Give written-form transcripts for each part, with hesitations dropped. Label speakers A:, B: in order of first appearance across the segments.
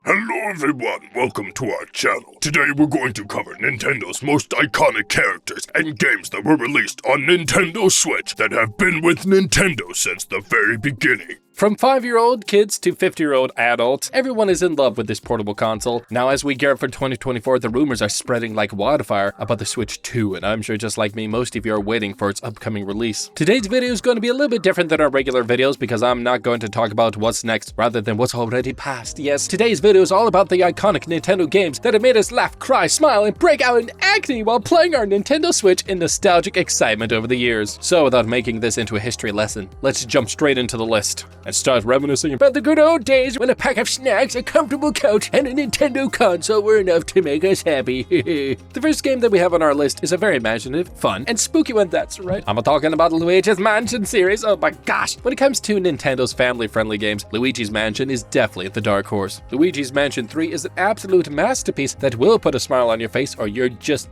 A: Hello everyone, welcome to our channel. Today we're going to cover Nintendo's most iconic characters and games that were released on Nintendo Switch that have been with Nintendo since the very beginning.
B: From 5-year-old kids to 50-year-old adults, everyone is in love with this portable console. Now, as we gear up for 2024, the rumors are spreading like wildfire about the Switch 2, and I'm sure just like me, most of you are waiting for its upcoming release. Today's video is going to be a little bit different than our regular videos because I'm not going to talk about what's next rather than what's already past. Yes, today's video is all about the iconic Nintendo games that have made us laugh, cry, smile, and break out in acne while playing our Nintendo Switch in nostalgic excitement over the years. So without making this into a history lesson, let's jump straight into the list and start reminiscing about the good old days when a pack of snacks, a comfortable couch, and a Nintendo console were enough to make us happy. The first game that we have on our list is a very imaginative, fun, and spooky one, that's right. I'm talking about Luigi's Mansion series. Oh my gosh. When it comes to Nintendo's family-friendly games, Luigi's Mansion is definitely the dark horse. Luigi's Mansion 3 is an absolute masterpiece that will put a smile on your face or you just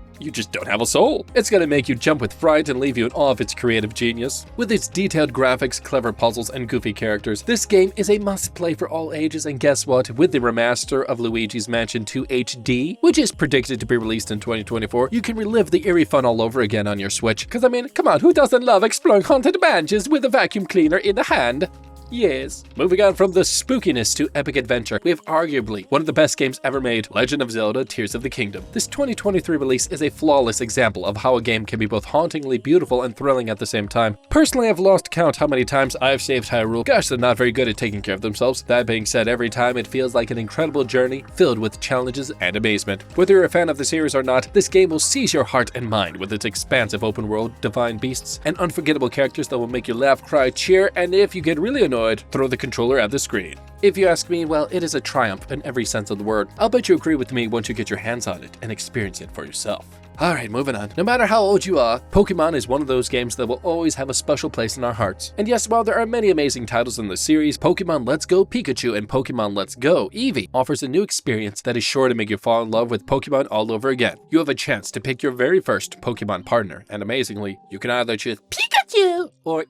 B: don't have a soul. It's gonna make you jump with fright and leave you in awe of its creative genius. With its detailed graphics, clever puzzles, and goofy characters, this game is a must-play for all ages, and guess what? With the remaster of Luigi's Mansion 2 HD, which is predicted to be released in 2024, you can relive the eerie fun all over again on your Switch. Cause I mean, come on, who doesn't love exploring haunted mansions with a vacuum cleaner in the hand? Yes. Moving on from the spookiness to epic adventure, we have arguably one of the best games ever made, Legend of Zelda: Tears of the Kingdom. This 2023 release is a flawless example of how a game can be both hauntingly beautiful and thrilling at the same time. Personally, I've lost count how many times I've saved Hyrule. Gosh, they're not very good at taking care of themselves. That being said, every time it feels like an incredible journey filled with challenges and amazement. Whether you're a fan of the series or not, this game will seize your heart and mind with its expansive open world, divine beasts, and unforgettable characters that will make you laugh, cry, cheer, and if you get really annoyed, throw the controller at the screen. If you ask me, well, it is a triumph in every sense of the word. I'll bet you agree with me once you get your hands on it and experience it for yourself. Alright, moving on. No matter how old you are, Pokemon is one of those games that will always have a special place in our hearts. And yes, while there are many amazing titles in the series, Pokemon Let's Go Pikachu and Pokemon Let's Go Eevee offers a new experience that is sure to make you fall in love with Pokemon all over again. You have a chance to pick your very first Pokemon partner, and amazingly, you can either choose Pikachu or Eevee.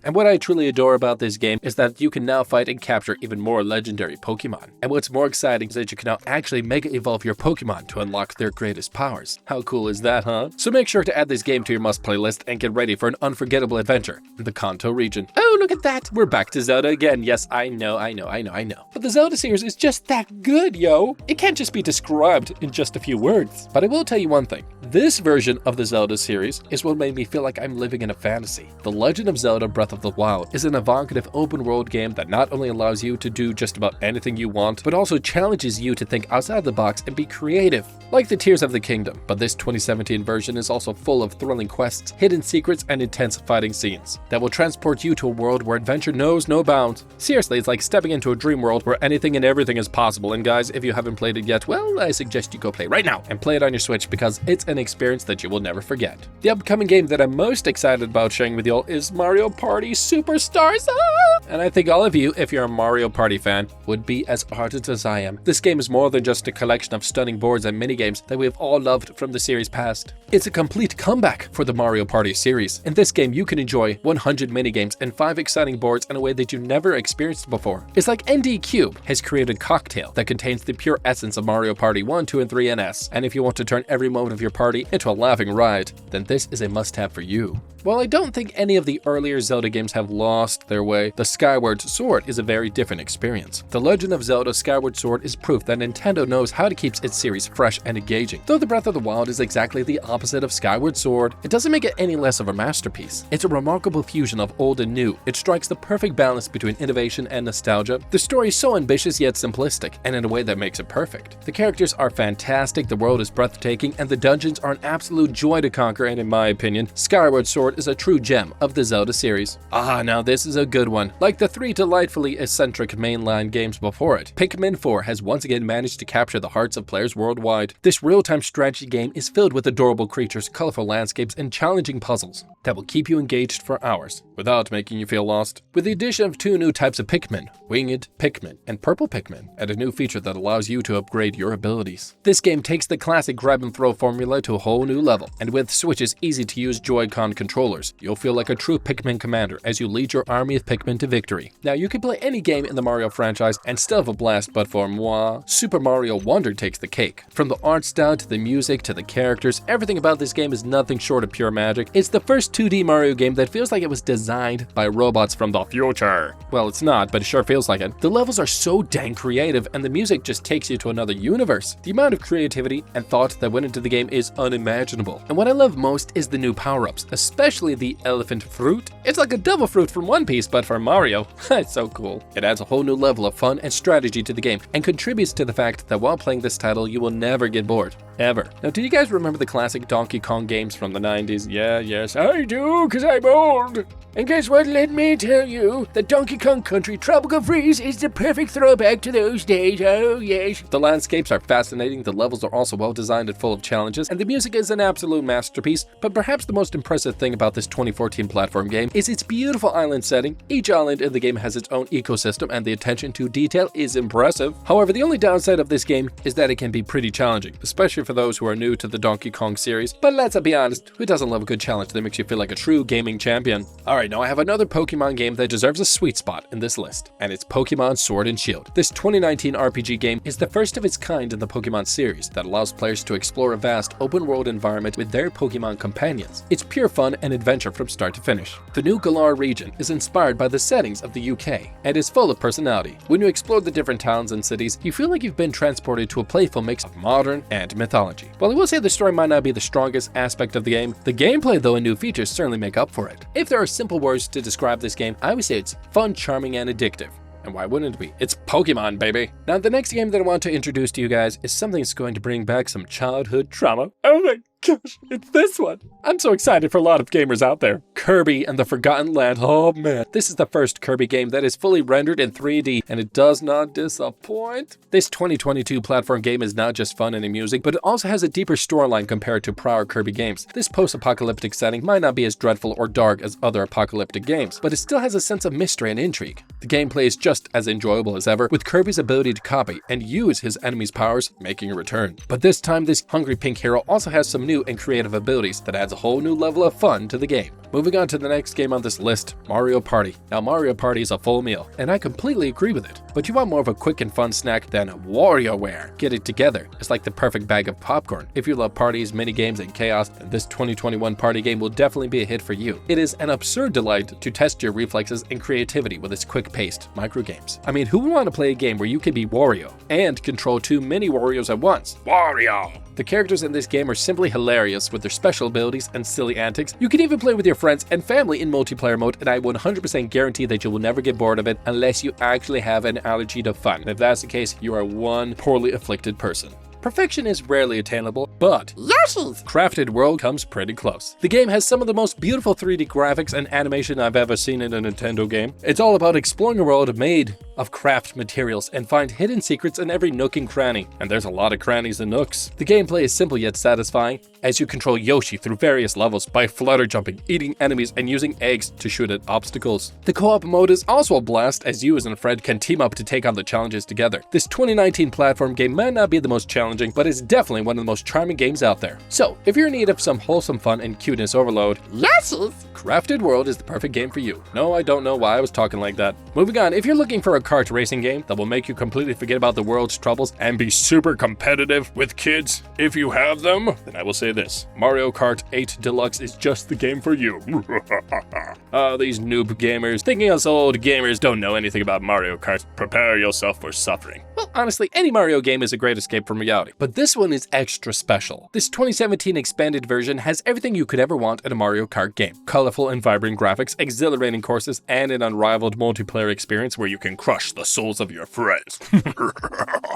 B: And what I truly adore about this game is that you can now fight and capture even more legendary Pokemon. And what's more exciting is that you can now actually mega evolve your Pokemon to unlock their greatest powers. How cool is that, huh? So make sure to add this game to your must-play list and get ready for an unforgettable adventure in the Kanto region. Oh, look at that! We're back to Zelda again. Yes, I know. But the Zelda series is just that good, yo! It can't just be described in just a few words. But I will tell you one thing. This version of the Zelda series is what made me feel like I'm living in a fantasy. The Legend of Zelda Breath of the Wild is an evocative open-world game that not only allows you to do just about anything you want, but also challenges you to think outside the box and be creative. Like the Tears of the Kingdom, but this 2017 version is also full of thrilling quests, hidden secrets, and intense fighting scenes that will transport you to a world where adventure knows no bounds. Seriously, it's like stepping into a dream world where anything and everything is possible, and guys, if you haven't played it yet, well, I suggest you go play right now and play it on your Switch because it's an experience that you will never forget. The upcoming game that I'm most excited about sharing with y'all is Mario Party Superstars. And I think all of you, if you're a Mario Party fan, would be as ardent as I am. This game is more than just a collection of stunning boards and minigames that we have all loved from the series past. It's a complete comeback for the Mario Party series. In this game, you can enjoy 100 minigames and 5 exciting boards in a way that you've never experienced before. It's like ND Cube has created a cocktail that contains the pure essence of Mario Party 1, 2, and 3 NS. And if you want to turn every moment of your party into a laughing riot, then this is a must-have for you. While I don't think any of the earlier Zelda games have lost their way, the Skyward Sword is a very different experience. The Legend of Zelda Skyward Sword is proof that Nintendo knows how to keep its series fresh and engaging. Though the Breath of the Wild is exactly the opposite of Skyward Sword, it doesn't make it any less of a masterpiece. It's a remarkable fusion of old and new. It strikes the perfect balance between innovation and nostalgia. The story is so ambitious yet simplistic, and in a way that makes it perfect. The characters are fantastic, the world is breathtaking, and the dungeons are an absolute joy to conquer, and in my opinion, Skyward Sword is a true gem of the Zelda series. Now this is a good one. Like the 3 delightfully eccentric mainline games before it, Pikmin 4 has once again managed to capture the hearts of players worldwide. This real-time strategy game is filled with adorable creatures, colorful landscapes, and challenging puzzles that will keep you engaged for hours without making you feel lost. With the addition of 2 new types of Pikmin, Winged Pikmin and Purple Pikmin, and a new feature that allows you to upgrade your abilities. This game takes the classic grab and throw formula to a whole new level, and with Switch's easy-to-use Joy-Con controllers, you'll feel like a true Pikmin commander commander as you lead your army of Pikmin to victory. Now, you can play any game in the Mario franchise and still have a blast, but for moi, Super Mario Wonder takes the cake. From the art style to the music to the characters, everything about this game is nothing short of pure magic. It's the first 2D Mario game that feels like it was designed by robots from the future. Well, it's not, but it sure feels like it. The levels are so dang creative, and the music just takes you to another universe. The amount of creativity and thought that went into the game is unimaginable. And what I love most is the new power-ups, especially the elephant fruit. It's like a devil fruit from One Piece, but for Mario. It's so cool. It adds a whole new level of fun and strategy to the game, and contributes to the fact that while playing this title, you will never get bored. Ever. Now, do you guys remember the classic Donkey Kong games from the 90s? Yes, I do, because I'm old. And guess what? Let me tell you that Donkey Kong Country Tropical Freeze is the perfect throwback to those days, oh yes. The landscapes are fascinating, the levels are also well designed and full of challenges, and the music is an absolute masterpiece. But perhaps the most impressive thing about this 2014 platform game is its beautiful island setting. Each island in the game has its own ecosystem, and the attention to detail is impressive. However, the only downside of this game is that it can be pretty challenging, especially for those who are new to the Donkey Kong series. But let's be honest, who doesn't love a good challenge that makes you feel like a true gaming champion? Alright, now I have another Pokemon game that deserves a sweet spot in this list, and it's Pokemon Sword and Shield. This 2019 RPG game is the first of its kind in the Pokemon series that allows players to explore a vast open-world environment with their Pokemon companions. It's pure fun and adventure from start to finish. The New Galar region is inspired by the settings of the UK and is full of personality. When you explore the different towns and cities, you feel like you've been transported to a playful mix of modern and mythology. While I will say the story might not be the strongest aspect of the game, the gameplay though and new features certainly make up for it. If there are simple words to describe this game, I would say it's fun, charming, and addictive. And why wouldn't it be? It's Pokemon, baby! Now, the next game that I want to introduce to you guys is something that's going to bring back some childhood trauma. Oh my gosh, it's this one! I'm so excited for a lot of gamers out there. Kirby and the Forgotten Land. Oh man, this is the first Kirby game that is fully rendered in 3D, and it does not disappoint. This 2022 platform game is not just fun and amusing, but it also has a deeper storyline compared to prior Kirby games. This post-apocalyptic setting might not be as dreadful or dark as other apocalyptic games, but it still has a sense of mystery and intrigue. The gameplay is just as enjoyable as ever, with Kirby's ability to copy and use his enemies' powers making a return. But this time, this hungry pink hero also has some new and creative abilities that adds a whole new level of fun to the game. Moving on to the next game on this list, Mario Party. Now, Mario Party is a full meal, and I completely agree with it. But you want more of a quick and fun snack than WarioWare. Get it together. It's like the perfect bag of popcorn. If you love parties, minigames, and chaos, then this 2021 party game will definitely be a hit for you. It is an absurd delight to test your reflexes and creativity with its quick-paced micro games. I mean, who would want to play a game where you can be Wario and control two mini Warios at once? Wario! The characters in this game are simply hilarious with their special abilities and silly antics. You can even play with your friends and family in multiplayer mode, and I 100% guarantee that you will never get bored of it unless you actually have an allergy to fun. And if that's the case, you are one poorly afflicted person. Perfection is rarely attainable, but Yoshi's Crafted World comes pretty close. The game has some of the most beautiful 3D graphics and animation I've ever seen in a Nintendo game. It's all about exploring a world made of craft materials and find hidden secrets in every nook and cranny. And there's a lot of crannies and nooks. The gameplay is simple yet satisfying, as you control Yoshi through various levels by flutter jumping, eating enemies, and using eggs to shoot at obstacles. The co-op mode is also a blast, as you and a friend can team up to take on the challenges together. This 2019 platform game might not be the most challenging, but it's definitely one of the most charming games out there. So, if you're in need of some wholesome fun and cuteness overload, Yoshi's Crafted World is the perfect game for you. No, I don't know why I was talking like that. Moving on, if you're looking for a kart racing game that will make you completely forget about the world's troubles and be super competitive with kids, if you have them, then I will say this: Mario Kart 8 Deluxe is just the game for you. Oh, these noob gamers thinking us old gamers don't know anything about Mario Kart. Prepare yourself for suffering. Well, honestly, any Mario game is a great escape from reality, but this one is extra special. This 2017 expanded version has everything you could ever want in a Mario Kart game. Colorful and vibrant graphics, exhilarating courses, and an unrivaled multiplayer experience where you can crush the souls of your friends.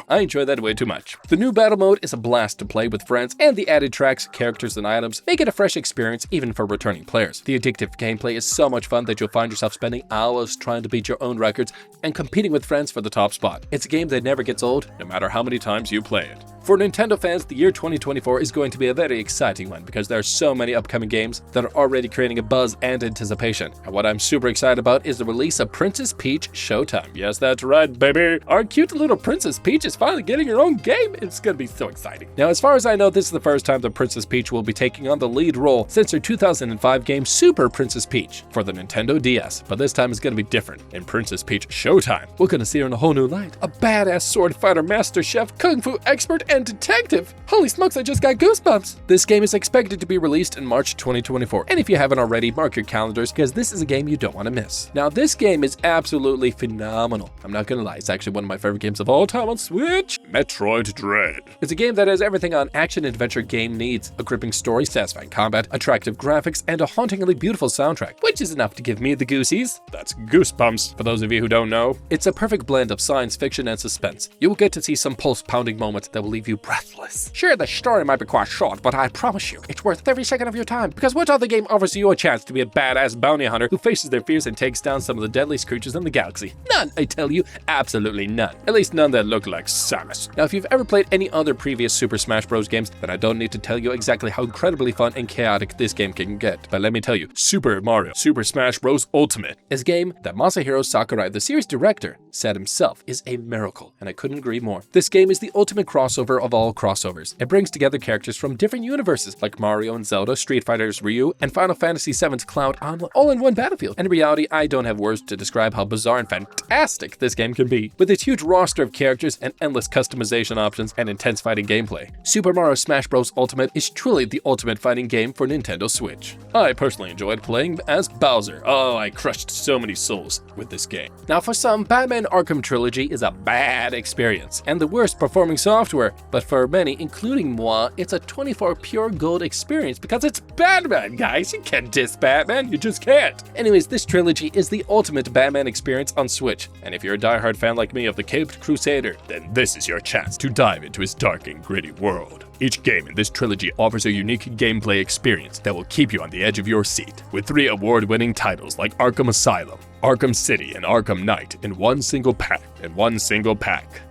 B: I enjoy that way too much. The new battle mode is a blast to play with friends, and the added tracks, characters, and items make it a fresh experience even for returning players. The addictive gameplay is so much fun that you'll find yourself spending hours trying to beat your own records and competing with friends for the top spot. It's a game that never gets old, no matter how many times you play it. For Nintendo fans, the year 2024 is going to be a very exciting one because there are so many upcoming games that are already creating a buzz and anticipation. And what I'm super excited about is the release of Princess Peach Showtime. Yes, that's right, baby. Our cute little Princess Peach is finally getting her own game. It's gonna be so exciting. Now, as far as I know, this is the first time that Princess Peach will be taking on the lead role since her 2005 game Super Princess Peach for the Nintendo DS. But this time it's gonna be different. In Princess Peach Showtime, we're gonna see her in a whole new light. A badass sword fighter, master chef, kung fu expert, and detective. Holy smokes, I just got goosebumps. This game is expected to be released in March 2024. And if you haven't already, mark your calendars because this is a game you don't want to miss. Now, this game is absolutely phenomenal. I'm not gonna lie, it's actually one of my favorite games of all time on Switch.
A: Metroid Dread.
B: It's a game that has everything an action-adventure game needs. A gripping story, satisfying combat, attractive graphics, and a hauntingly beautiful soundtrack, which is enough to give me the goosies. That's goosebumps, for those of you who don't know. It's a perfect blend of science fiction and suspense. You will get to see some pulse-pounding moments that will leave you breathless. Sure, the story might be quite short, but I promise you, it's worth every second of your time, because what other game offers you a chance to be a badass bounty hunter who faces their fears and takes down some of the deadliest creatures in the galaxy? None, I tell you, absolutely none. At least none that look like Samus. Now, if you've ever played any other previous Super Smash Bros. Games, then I don't need to tell you exactly how incredibly fun and chaotic this game can get. But let me tell you, Super Mario Super Smash Bros. Ultimate is a game that Masahiro Sakurai, the series director, said himself is a miracle, and I couldn't agree more. This game is the ultimate crossover of all crossovers. It brings together characters from different universes like Mario and Zelda, Street Fighter's Ryu, and Final Fantasy VII's Cloud all in one battlefield. And in reality, I don't have words to describe how bizarre and fantastic this game can be, with its huge roster of characters and endless customization options and intense fighting gameplay. Super Mario Smash Bros. Ultimate is truly the ultimate fighting game for Nintendo Switch. I personally enjoyed playing as Bowser. Oh, I crushed so many souls with this game. Now, for some, Batman Arkham Trilogy is a bad experience and the worst performing software, but for many, including moi, it's a 24 pure gold experience because it's Batman, guys. You can't diss Batman, you just can't. Anyways, this trilogy is the ultimate Batman experience on Switch, and if you're a diehard fan like me of the Caped Crusader, then this is your chance to dive into his dark and gritty world. Each game in this trilogy offers a unique gameplay experience that will keep you on the edge of your seat, with 3 award-winning titles like Arkham Asylum, Arkham City, and Arkham Knight in one single pack.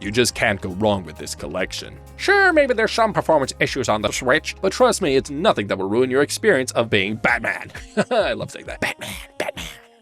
B: You just can't go wrong with this collection. Sure, maybe there's some performance issues on the Switch, but trust me, it's nothing that will ruin your experience of being Batman. I love saying that. Batman.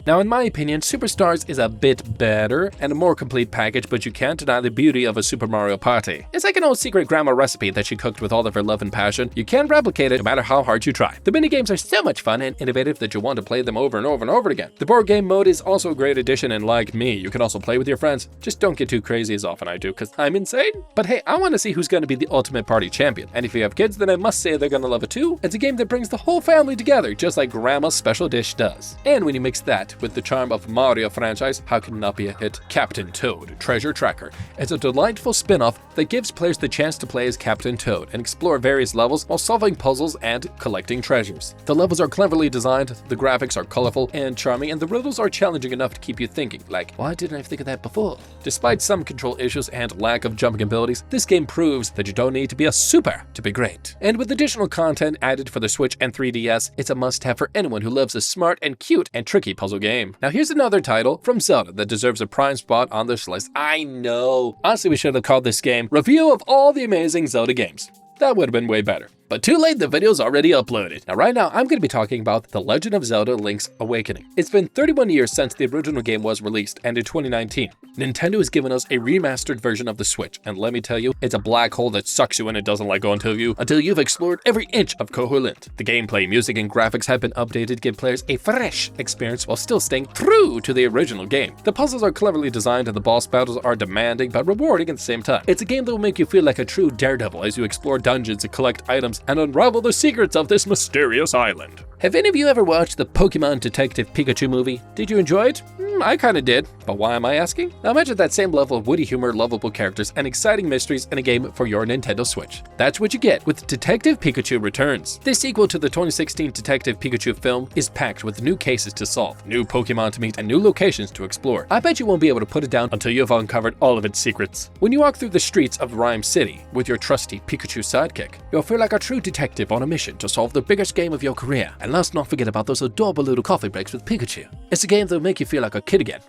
B: Now, in my opinion, Superstars is a bit better and a more complete package, but you can't deny the beauty of a Super Mario Party. It's like an old secret grandma recipe that she cooked with all of her love and passion. You can't replicate it no matter how hard you try. The minigames are so much fun and innovative that you want to play them over and over and over again. The board game mode is also a great addition, and like me, you can also play with your friends. Just don't get too crazy as often I do, because I'm insane. But hey, I want to see who's going to be the ultimate party champion. And if you have kids, then I must say they're going to love it too. It's a game that brings the whole family together, just like Grandma's Special Dish does. And when you mix that with the charm of Mario franchise, how can it not be a hit? Captain Toad Treasure Tracker. It's a delightful spin-off that gives players the chance to play as Captain Toad and explore various levels while solving puzzles and collecting treasures. The levels are cleverly designed, the graphics are colorful and charming, and the riddles are challenging enough to keep you thinking, like, why didn't I think of that before? Despite some control issues and lack of jumping abilities, this game proves that you don't need to be a super to be great. And with additional content added for the Switch and 3DS, it's a must-have for anyone who loves a smart and cute and tricky puzzle game. Now here's another title from Zelda that deserves a prime spot on this list. I know. Honestly, we should have called this game Review of All the Amazing Zelda Games. That would have been way better. But too late, the video's already uploaded. Now right now, I'm going to be talking about The Legend of Zelda Link's Awakening. It's been 31 years since the original game was released, and in 2019, Nintendo has given us a remastered version of the Switch, and let me tell you, it's a black hole that sucks you in and doesn't let go until you've explored every inch of Koholint. The gameplay, music, and graphics have been updated to give players a fresh experience while still staying true to the original game. The puzzles are cleverly designed and the boss battles are demanding but rewarding at the same time. It's a game that will make you feel like a true daredevil as you explore dungeons and collect items and unravel the secrets of this mysterious island. Have any of you ever watched the Pokemon Detective Pikachu movie? Did you enjoy it? I kinda did, but why am I asking? Now imagine that same level of witty humor, lovable characters, and exciting mysteries in a game for your Nintendo Switch. That's what you get with Detective Pikachu Returns. This sequel to the 2016 Detective Pikachu film is packed with new cases to solve, new Pokemon to meet, and new locations to explore. I bet you won't be able to put it down until you've uncovered all of its secrets. When you walk through the streets of Rhyme City with your trusty Pikachu sidekick, you'll feel like a true true detective on a mission to solve the biggest game of your career. And let's not forget about those adorable little coffee breaks with Pikachu. It's a game that'll make you feel like a kid again.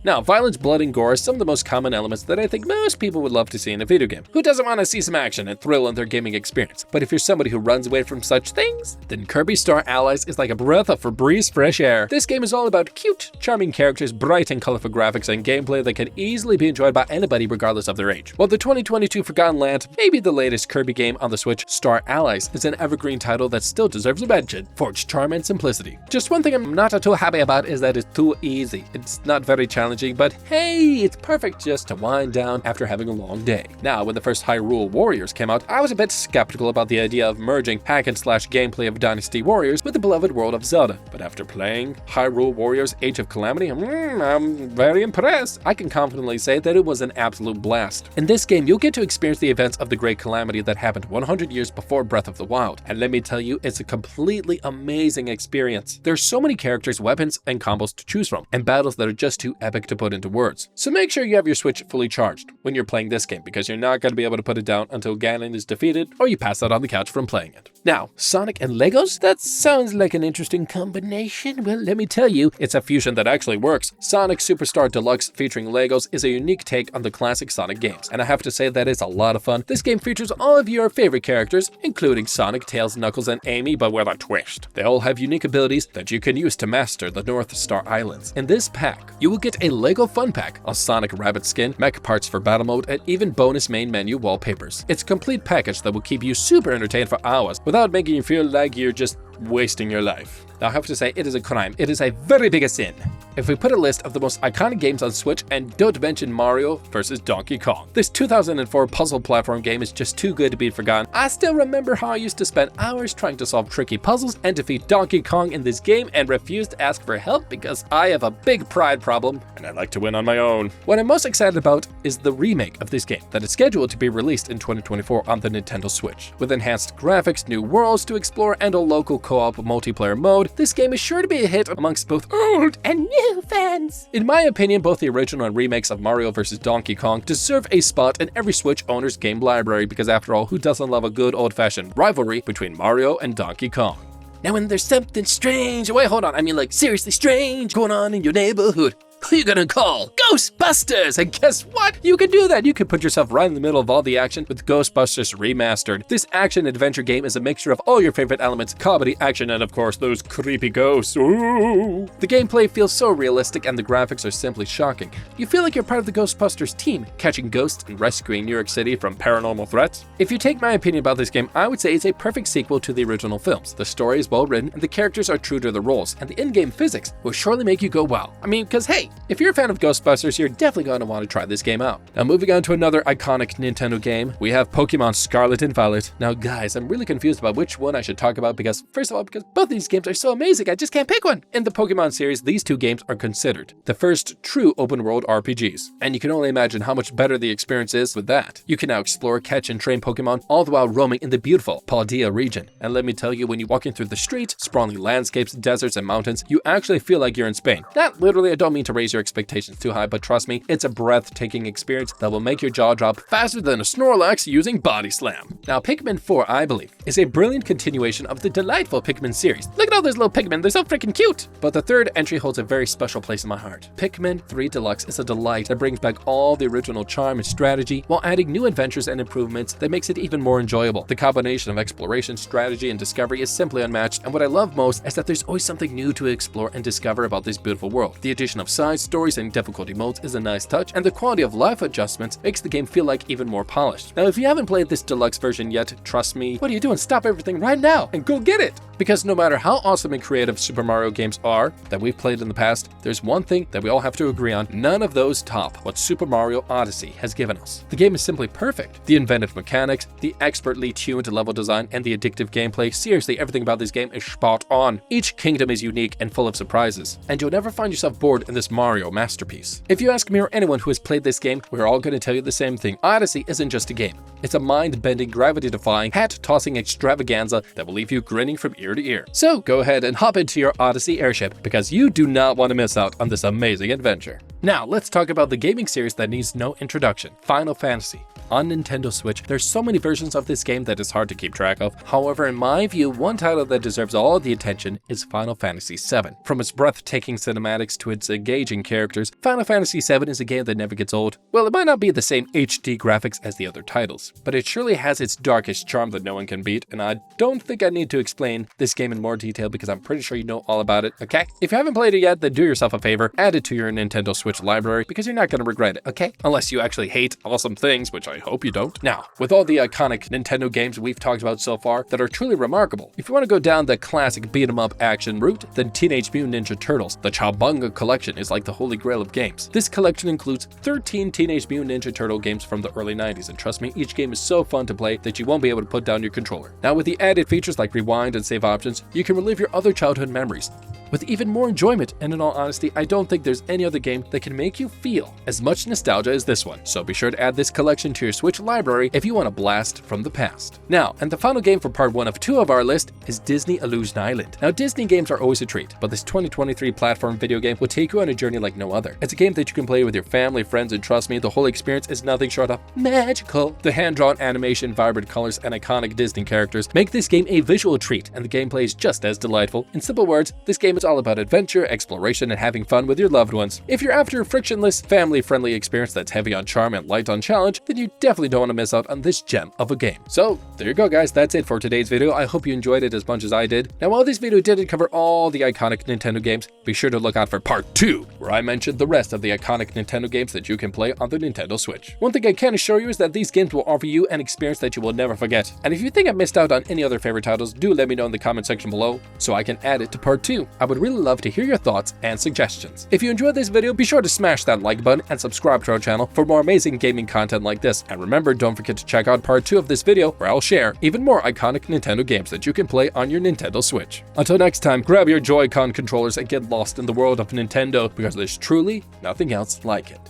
B: Now, violence, blood, and gore are some of the most common elements that I think most people would love to see in a video game. Who doesn't want to see some action and thrill in their gaming experience? But if you're somebody who runs away from such things, then Kirby Star Allies is like a breath of Febreze fresh air. This game is all about cute, charming characters, bright and colorful graphics, and gameplay that can easily be enjoyed by anybody regardless of their age. While the 2022 Forgotten Land may be the latest Kirby game on the Switch, Star Allies is an evergreen title that still deserves a mention for its charm and simplicity. Just one thing I'm not too happy about is that it's too easy. It's not very challenging, but hey, it's perfect just to wind down after having a long day. Now, when the first Hyrule Warriors came out, I was a bit skeptical about the idea of merging hack-and-slash gameplay of Dynasty Warriors with the beloved world of Zelda. But after playing Hyrule Warriors Age of Calamity, I'm very impressed. I can confidently say that it was an absolute blast. In this game, you'll get to experience the events of the Great Calamity that happened 100 years before Breath of the Wild. And let me tell you, it's a completely amazing experience. There's so many characters, weapons, and combos to choose from, and battles that are just too epic to put into words. So make sure you have your Switch fully charged when you're playing this game, because you're not going to be able to put it down until Ganon is defeated or you pass out on the couch from playing it. Now, Sonic and Legos? That sounds like an interesting combination. Well, let me tell you, it's a fusion that actually works. Sonic Superstar Deluxe featuring Legos is a unique take on the classic Sonic games, and I have to say that it's a lot of fun. This game features all of your favorite characters, including Sonic, Tails, Knuckles, and Amy, but with a twist. They all have unique abilities that you can use to master the North Star Islands. In this pack, you will get a Lego Fun Pack, a Sonic Rabbit skin, mech parts for battle mode, and even bonus main menu wallpapers. It's a complete package that will keep you super entertained for hours without making you feel like you're just wasting your life. Now, I have to say, it is a crime. It is a very big sin. If we put a list of the most iconic games on Switch and don't mention Mario vs. Donkey Kong, this 2004 puzzle platform game is just too good to be forgotten. I still remember how I used to spend hours trying to solve tricky puzzles and defeat Donkey Kong in this game and refuse to ask for help because I have a big pride problem and I like to win on my own. What I'm most excited about is the remake of this game that is scheduled to be released in 2024 on the Nintendo Switch. With enhanced graphics, new worlds to explore, and a local co-op multiplayer mode, this game is sure to be a hit amongst both old and new fans. In my opinion, both the original and remakes of Mario vs. Donkey Kong deserve a spot in every Switch owner's game library because after all, who doesn't love a good old-fashioned rivalry between Mario and Donkey Kong? Now when there's something strange, wait, hold on, I mean like seriously strange going on in your neighborhood, who you gonna call? Ghostbusters! And guess what? You can do that. You can put yourself right in the middle of all the action with Ghostbusters Remastered. This action-adventure game is a mixture of all your favorite elements, comedy, action, and of course, those creepy ghosts. Ooh. The gameplay feels so realistic and the graphics are simply shocking. You feel like you're part of the Ghostbusters team, catching ghosts and rescuing New York City from paranormal threats. If you take my opinion about this game, I would say it's a perfect sequel to the original films. The story is well written and the characters are true to the roles, and the in-game physics will surely make you go wow. I mean, because hey, if you're a fan of Ghostbusters, you're definitely going to want to try this game out. Now moving on to another iconic Nintendo game, we have Pokemon Scarlet and Violet. Now guys, I'm really confused about which one I should talk about because, first of all, because both these games are so amazing, I just can't pick one. In the Pokemon series, these two games are considered the first true open-world RPGs, and you can only imagine how much better the experience is with that. You can now explore, catch, and train Pokemon, all the while roaming in the beautiful Paldea region. And let me tell you, when you're walking through the streets, sprawling landscapes, deserts, and mountains, you actually feel like you're in Spain. Not literally, I don't mean to raise your expectations too high, but trust me, it's a breathtaking experience that will make your jaw drop faster than a Snorlax using Body Slam. Now, Pikmin 4, I believe, is a brilliant continuation of the delightful Pikmin series. Look at all those little Pikmin, they're so freaking cute! But the third entry holds a very special place in my heart. Pikmin 3 Deluxe is a delight that brings back all the original charm and strategy while adding new adventures and improvements that makes it even more enjoyable. The combination of exploration, strategy, and discovery is simply unmatched, and what I love most is that there's always something new to explore and discover about this beautiful world. The addition of side stories and difficulty modes is a nice touch, and the quality of life adjustments makes the game feel like even more polished. Now, if you haven't played this deluxe version yet, trust me, what are you doing? Stop everything right now and go get it! Because no matter how awesome and creative Super Mario games are that we've played in the past, there's one thing that we all have to agree on: none of those top what Super Mario Odyssey has given us. The game is simply perfect. The inventive mechanics, the expertly tuned level design, and the addictive gameplay, seriously, everything about this game is spot on. Each kingdom is unique and full of surprises, and you'll never find yourself bored in this Mario masterpiece. If you ask me or anyone who has played this game, we're all going to tell you the same thing. Odyssey isn't just a game. It's a mind-bending, gravity-defying, hat-tossing extravaganza that will leave you grinning from ear to ear. So go ahead and hop into your Odyssey airship because you do not want to miss out on this amazing adventure. Now, let's talk about the gaming series that needs no introduction, Final Fantasy. on Nintendo Switch. There's so many versions of this game that it's hard to keep track of. However, in my view, one title that deserves all the attention is Final Fantasy VII. From its breathtaking cinematics to its engaging characters, Final Fantasy VII is a game that never gets old. Well, it might not be the same HD graphics as the other titles, but it surely has its darkest charm that no one can beat, and I don't think I need to explain this game in more detail because I'm pretty sure you know all about it, okay? If you haven't played it yet, then do yourself a favor, add it to your Nintendo Switch library because you're not going to regret it, okay? Unless you actually hate awesome things, which I hope you don't. Now, with all the iconic Nintendo games we've talked about so far that are truly remarkable, if you want to go down the classic beat-em-up action route, then Teenage Mutant Ninja Turtles, the Chowbunga collection, is like the holy grail of games. This collection includes 13 Teenage Mutant Ninja Turtle games from the early 90s, and trust me, each game is so fun to play that you won't be able to put down your controller. Now, with the added features like rewind and save options, you can relive your other childhood memories with even more enjoyment, and in all honesty, I don't think there's any other game that can make you feel as much nostalgia as this one. So be sure to add this collection to your Switch library if you want a blast from the past. Now, and the final game for part 1 of 2 of our list is Disney Illusion Island. Now, Disney games are always a treat, but this 2023 platform video game will take you on a journey like no other. It's a game that you can play with your family, friends, and trust me, the whole experience is nothing short of magical. The hand-drawn animation, vibrant colors, and iconic Disney characters make this game a visual treat, and the gameplay is just as delightful. In simple words, this game is all about adventure, exploration, and having fun with your loved ones. If you're after a frictionless, family-friendly experience that's heavy on charm and light on challenge, then you definitely don't want to miss out on this gem of a game. So, there you go guys, that's it for today's video. I hope you enjoyed it as much as I did. Now, while this video didn't cover all the iconic Nintendo games, be sure to look out for part 2, where I mentioned the rest of the iconic Nintendo games that you can play on the Nintendo Switch. One thing I can assure you is that these games will offer you an experience that you will never forget. And if you think I missed out on any other favorite titles, do let me know in the comment section below so I can add it to part 2. I would really love to hear your thoughts and suggestions. If you enjoyed this video, be sure to smash that like button and subscribe to our channel for more amazing gaming content like this. And remember, don't forget to check out part 2 of this video where I'll share even more iconic Nintendo games that you can play on your Nintendo Switch. Until next time, grab your Joy-Con controllers and get lost in the world of Nintendo because there's truly nothing else like it.